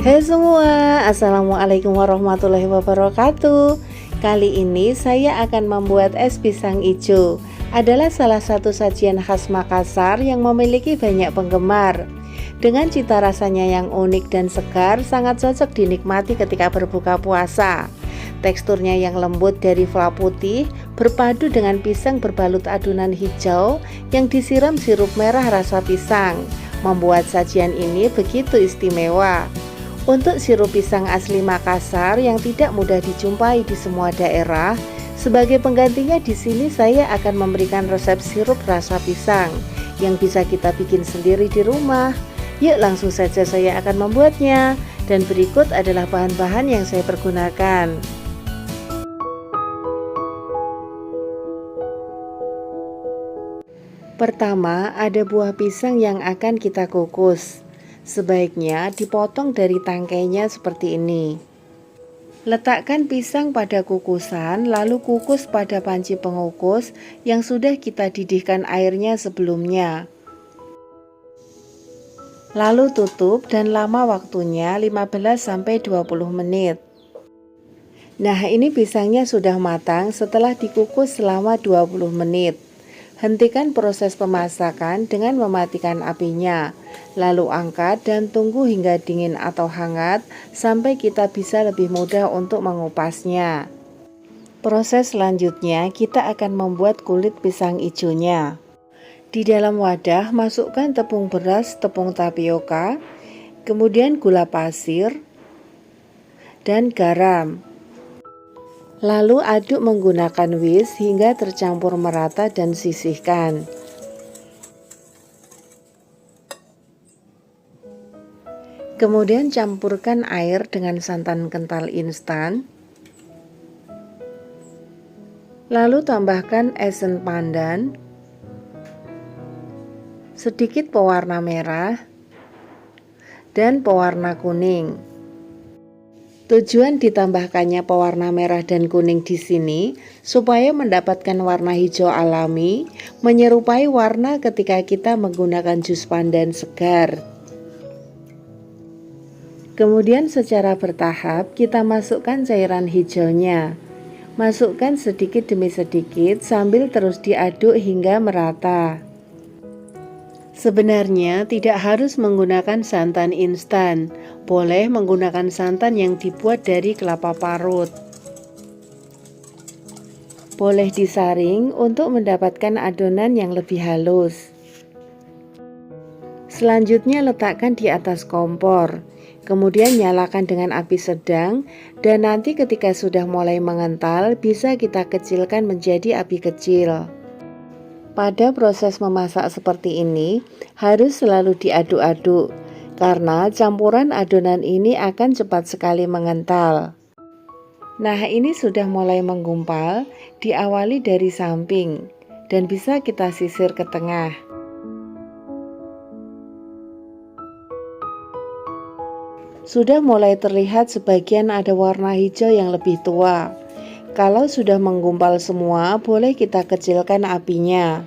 Hai semua, Assalamualaikum warahmatullahi wabarakatuh. Kali ini saya akan membuat es pisang ijo. Adalah salah satu sajian khas Makassar yang memiliki banyak penggemar. Dengan cita rasanya yang unik dan segar, sangat cocok dinikmati ketika berbuka puasa. Teksturnya yang lembut dari fla putih berpadu dengan pisang berbalut adonan hijau yang disiram sirup merah rasa pisang, membuat sajian ini begitu istimewa. Untuk sirup pisang asli Makassar yang tidak mudah dijumpai di semua daerah, sebagai penggantinya di sini saya akan memberikan resep sirup rasa pisang yang bisa kita bikin sendiri di rumah. Yuk langsung saja saya akan membuatnya, dan berikut adalah bahan-bahan yang saya pergunakan. Pertama, ada buah pisang yang akan kita kukus. Sebaiknya dipotong dari tangkainya seperti ini. Letakkan pisang pada kukusan, lalu kukus pada panci pengukus yang sudah kita didihkan airnya sebelumnya. Lalu tutup dan lama waktunya 15-20 menit. Nah, ini pisangnya sudah matang setelah dikukus selama 20 menit. Hentikan proses pemasakan dengan mematikan apinya, lalu angkat dan tunggu hingga dingin atau hangat sampai kita bisa lebih mudah untuk mengupasnya. Proses selanjutnya kita akan membuat kulit pisang ijonya. Di dalam wadah masukkan tepung beras, tepung tapioka, kemudian gula pasir, dan garam. Lalu aduk menggunakan whisk hingga tercampur merata dan sisihkan. Kemudian campurkan air dengan santan kental instan. Lalu tambahkan esen pandan, sedikit pewarna merah, dan pewarna kuning. Tujuan ditambahkannya pewarna merah dan kuning di sini supaya mendapatkan warna hijau alami, menyerupai warna ketika kita menggunakan jus pandan segar. Kemudian secara bertahap kita masukkan cairan hijaunya. Masukkan sedikit demi sedikit sambil terus diaduk hingga merata. Sebenarnya tidak harus menggunakan santan instan, boleh menggunakan santan yang dibuat dari kelapa parut. Boleh disaring untuk mendapatkan adonan yang lebih halus. Selanjutnya letakkan di atas kompor, kemudian nyalakan dengan api sedang, dan nanti ketika sudah mulai mengental bisa kita kecilkan menjadi api kecil. Pada proses memasak seperti ini, harus selalu diaduk-aduk, karena campuran adonan ini akan cepat sekali mengental. Nah, ini sudah mulai menggumpal, diawali dari samping, dan bisa kita sisir ke tengah. Sudah mulai terlihat sebagian ada warna hijau yang lebih tua. Kalau sudah menggumpal semua, boleh kita kecilkan apinya.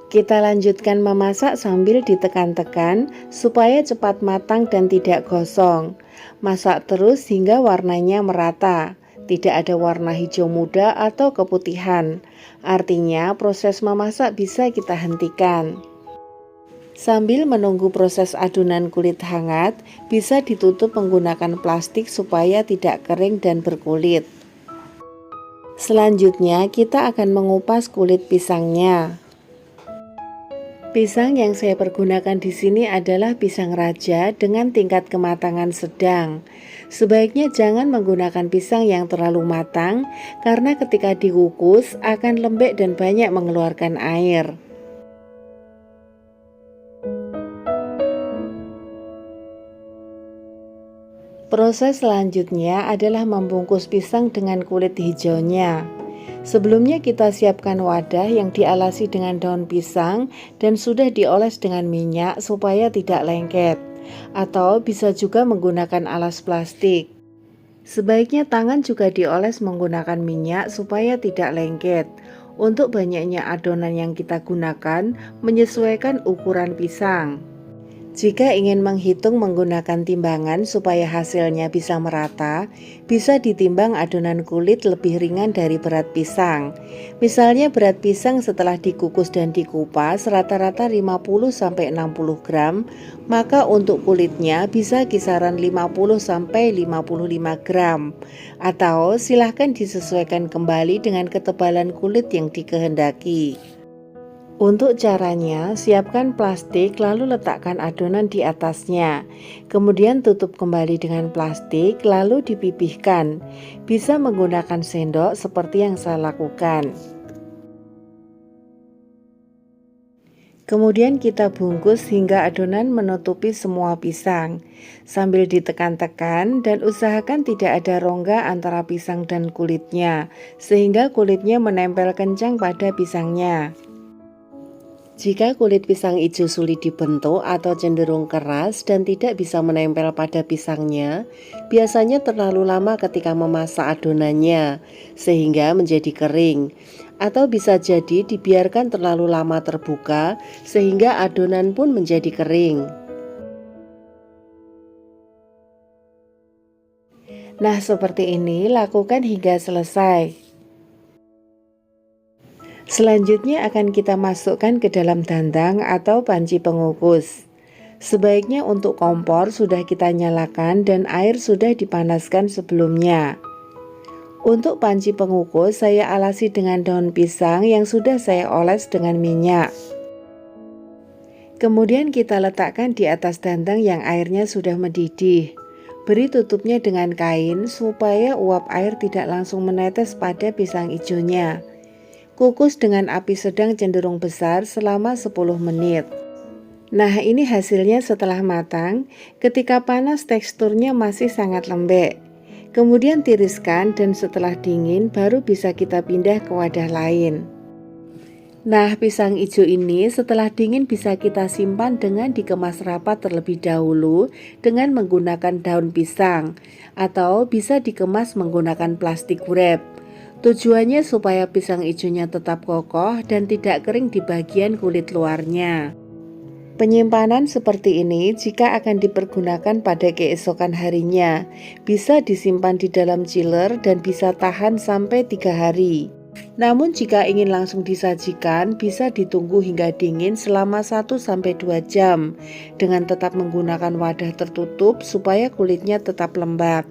Kita lanjutkan memasak sambil ditekan-tekan supaya cepat matang dan tidak gosong. Masak terus hingga warnanya merata, tidak ada warna hijau muda atau keputihan. Artinya proses memasak bisa kita hentikan. Sambil menunggu proses adonan kulit hangat, bisa ditutup menggunakan plastik supaya tidak kering dan berkulit. Selanjutnya kita akan mengupas kulit pisangnya. Pisang yang saya pergunakan di sini adalah pisang raja dengan tingkat kematangan sedang. Sebaiknya jangan menggunakan pisang yang terlalu matang karena ketika dikukus akan lembek dan banyak mengeluarkan air. Proses selanjutnya adalah membungkus pisang dengan kulit hijaunya. Sebelumnya kita siapkan wadah yang dialasi dengan daun pisang dan sudah dioles dengan minyak supaya tidak lengket, atau bisa juga menggunakan alas plastik. Sebaiknya tangan juga dioles menggunakan minyak supaya tidak lengket. Untuk banyaknya adonan yang kita gunakan menyesuaikan ukuran pisang. Jika ingin menghitung menggunakan timbangan supaya hasilnya bisa merata, bisa ditimbang adonan kulit lebih ringan dari berat pisang. Misalnya berat pisang setelah dikukus dan dikupas rata-rata 50-60 gram, maka untuk kulitnya bisa kisaran 50-55 gram. Atau silahkan disesuaikan kembali dengan ketebalan kulit yang dikehendaki. Untuk caranya, siapkan plastik lalu letakkan adonan di atasnya. Kemudian tutup kembali dengan plastik lalu dipipihkan. Bisa menggunakan sendok seperti yang saya lakukan. Kemudian kita bungkus hingga adonan menutupi semua pisang. Sambil ditekan-tekan dan usahakan tidak ada rongga antara pisang dan kulitnya, sehingga kulitnya menempel kencang pada pisangnya. Jika kulit pisang hijau sulit dibentuk atau cenderung keras dan tidak bisa menempel pada pisangnya, biasanya terlalu lama ketika memasak adonannya, sehingga menjadi kering. Atau bisa jadi dibiarkan terlalu lama terbuka, sehingga adonan pun menjadi kering. Nah, seperti ini lakukan hingga selesai. Selanjutnya akan kita masukkan ke dalam dandang atau panci pengukus. Sebaiknya untuk kompor sudah kita nyalakan dan air sudah dipanaskan sebelumnya. Untuk panci pengukus saya alasi dengan daun pisang yang sudah saya oles dengan minyak. Kemudian kita letakkan di atas dandang yang airnya sudah mendidih. Beri tutupnya dengan kain supaya uap air tidak langsung menetes pada pisang hijaunya. Kukus dengan api sedang cenderung besar selama 10 menit. Nah, ini hasilnya setelah matang. Ketika panas teksturnya masih sangat lembek. Kemudian tiriskan dan setelah dingin baru bisa kita pindah ke wadah lain. Nah, pisang hijau ini setelah dingin bisa kita simpan dengan dikemas rapat terlebih dahulu dengan menggunakan daun pisang, atau bisa dikemas menggunakan plastik wrap. Tujuannya supaya pisang hijaunya tetap kokoh dan tidak kering di bagian kulit luarnya. Penyimpanan seperti ini jika akan dipergunakan pada keesokan harinya, bisa disimpan di dalam chiller dan bisa tahan sampai 3 hari. Namun jika ingin langsung disajikan, bisa ditunggu hingga dingin selama 1-2 jam dengan tetap menggunakan wadah tertutup supaya kulitnya tetap lembab.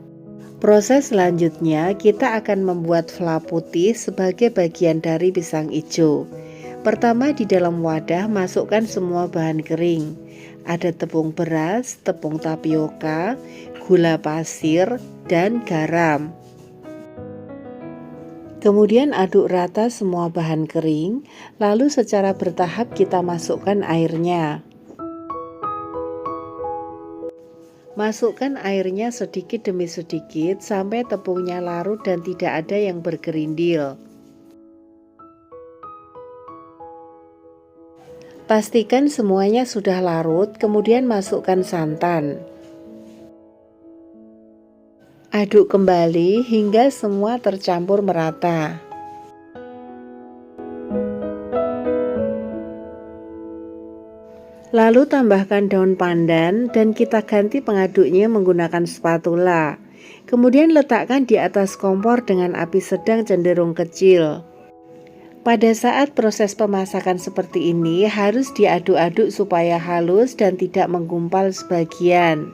Proses selanjutnya kita akan membuat fla putih sebagai bagian dari pisang hijau. Pertama di dalam wadah masukkan semua bahan kering. Ada tepung beras, tepung tapioka, gula pasir, dan garam. Kemudian aduk rata semua bahan kering, lalu secara bertahap kita masukkan airnya. Masukkan airnya sedikit demi sedikit sampai tepungnya larut dan tidak ada yang bergerindil. Pastikan semuanya sudah larut, kemudian masukkan santan. Aduk kembali hingga semua tercampur merata. Lalu tambahkan daun pandan dan kita ganti pengaduknya menggunakan spatula. Kemudian letakkan di atas kompor dengan api sedang cenderung kecil. Pada saat proses pemasakan seperti ini harus diaduk-aduk supaya halus dan tidak menggumpal sebagian.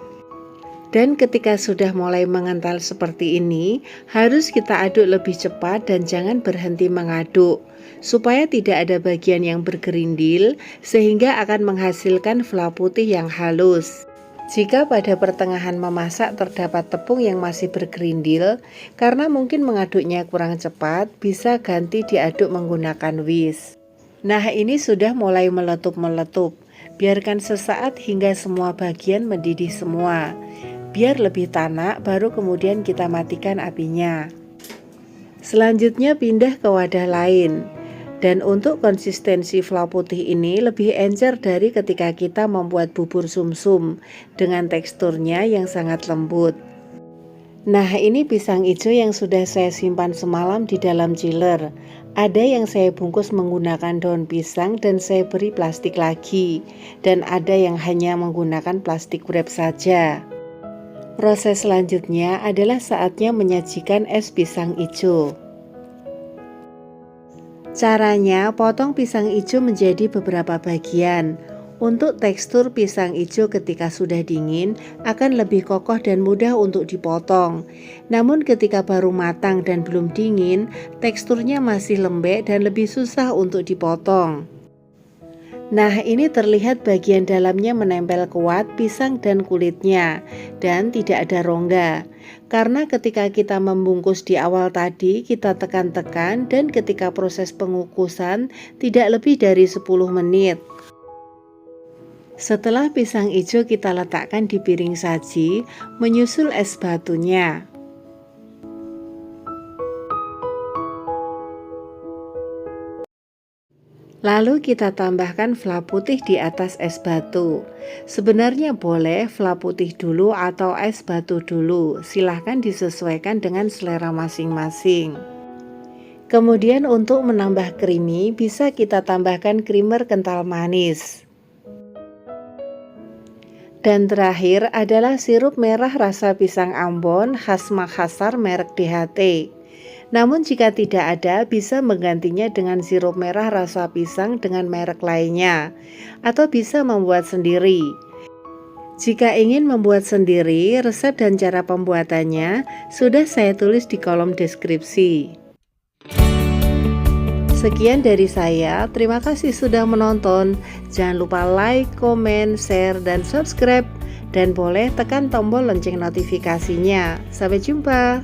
Dan ketika sudah mulai mengental seperti ini, harus kita aduk lebih cepat dan jangan berhenti mengaduk, supaya tidak ada bagian yang bergerindil, sehingga akan menghasilkan fla putih yang halus. Jika pada pertengahan memasak terdapat tepung yang masih bergerindil, karena mungkin mengaduknya kurang cepat, bisa ganti diaduk menggunakan whisk. Nah, ini sudah mulai meletup-meletup. Biarkan sesaat hingga semua bagian mendidih semua. Biar lebih tanak, baru kemudian kita matikan apinya. Selanjutnya pindah ke wadah lain. Dan untuk konsistensi fla putih ini lebih encer dari ketika kita membuat bubur sumsum dengan teksturnya yang sangat lembut. Nah, ini pisang hijau yang sudah saya simpan semalam di dalam chiller. Ada yang saya bungkus menggunakan daun pisang dan saya beri plastik lagi, dan ada yang hanya menggunakan plastik wrap saja. Proses selanjutnya adalah saatnya menyajikan es pisang hijau. Caranya, potong pisang hijau menjadi beberapa bagian. Untuk tekstur pisang hijau ketika sudah dingin akan lebih kokoh dan mudah untuk dipotong. Namun ketika baru matang dan belum dingin, teksturnya masih lembek dan lebih susah untuk dipotong. Nah, ini terlihat bagian dalamnya menempel kuat pisang dan kulitnya, dan tidak ada rongga. Karena ketika kita membungkus di awal tadi, kita tekan-tekan, dan ketika proses pengukusan tidak lebih dari 10 menit. Setelah pisang hijau kita letakkan di piring saji, menyusul es batunya. Lalu kita tambahkan fla putih di atas es batu. Sebenarnya boleh fla putih dulu atau es batu dulu, silahkan disesuaikan dengan selera masing-masing. Kemudian untuk menambah creamy, bisa kita tambahkan creamer kental manis. Dan terakhir adalah sirup merah rasa pisang Ambon khas Makassar merek DHT. Namun jika tidak ada, bisa menggantinya dengan sirup merah rasa pisang dengan merek lainnya, atau bisa membuat sendiri. Jika ingin membuat sendiri, resep dan cara pembuatannya sudah saya tulis di kolom deskripsi. Sekian dari saya, terima kasih sudah menonton. Jangan lupa like, komen, share, dan subscribe. Dan boleh tekan tombol lonceng notifikasinya. Sampai jumpa.